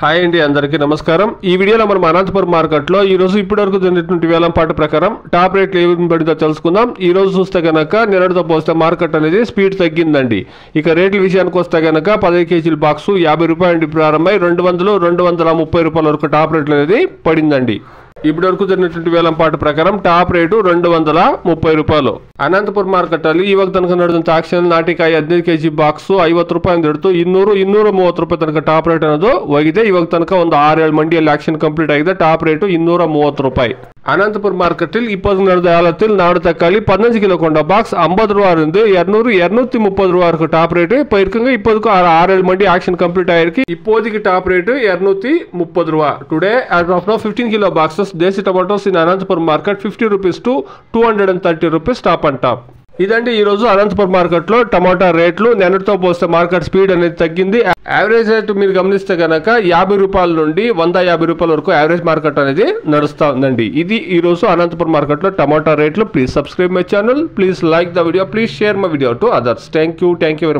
Hi అండి, అందరికీ నమస్కారం. ఈ వీడియోలో మనం అనంతపురం మార్కెట్లో ఈ రోజు ఇప్పటివరకు జరిగినటువంటి వేలంపాట ప్రకారం టాప్ రేట్లు ఏ పడిందో తెలుసుకుందాం. ఈ రోజు చూస్తే గనక నిన్నటితో పోస్తే మార్కెట్ అనేది స్పీడ్ తగ్గిందండి. ఇక రేట్ల విషయానికి వస్తే గనక 10 కేజీల బాక్సు 50 రూపాయల నుండి ప్రారంభమై 200-230 రూపాయల వరకు టాప్ రేట్లు అనేది పడిందండి. ఇప్పటి వరకు జరిగినటువంటి వేలంపాట ప్రకారం టాప్ రేటు 230 రూపాయలు. ಅನಂತಪುರ ಮಾರ್ಕೆಟ್ ಅಲ್ಲಿ ಇವಾಗ ತನಕ ನಡೆದಂತ ಆಕ್ಷನ್ ನಾಟಿಕಾಯಿ 15 ಕೆಜಿ ಬಾಕ್ಸ್ 50 ರೂಪಾಯಿ ಹಿಡಿದು 200-230 ರೂಪಾಯಿ ತನಕ ಟಾಪ್ ರೇಟ್ ಅನ್ನೋದು ಹೋಗಿದೆ. ಇವಾಗ ತನಕ ಒಂದು 6-7 ಮಂಡಿಯಲ್ಲಿ ಆಕ್ಷನ್ ಕಂಪ್ಲೀಟ್ ಆಗಿದೆ. ಟಾಪ್ ರೇಟು 230 ರೂಪಾಯಿ. ಅನಂತಪುರ ಮಾರ್ಕೆಟ್ இப்போது நடந்த ஏலத்தில் நாடு தக்காளி 15 கிலோ கொண்ட பாக்ஸ் 50 ரூபாய் இருந்து 200-230 ரூபாய் இருக்கு டாப் ரேட் போயிருக்குங்க. இப்போதுக்கு 6-7 மண்டி ஆக்ஷன் கம்ப்ளீட் ஆயிருக்கு. இப்போதைக்கு டாப் ரேட் 230 ரூபாய். Today as of now 15 kilo boxes desi tomatoes in Anantapuram market 50 rupees to 230 rupees top and top. ఇదండి ఈ రోజు అనంతపురం మార్కెట్ లో టమాటా రేట్లు. నిన్నటితో పోస్తే మార్కెట్ స్పీడ్ అనేది తగ్గింది. యావరేజ్ రేట్ మీరు గమనిస్తే గనక 50 రూపాయల నుండి 150 రూపాయల వరకు యావరేజ్ మార్కెట్ అనేది నడుస్తా ఉందండి. ఇది ఈ రోజు అనంతపురం మార్కెట్ లో టమాటా రేట్లు. Please subscribe my channel, please like the video, please share my video to others. Thank you very much.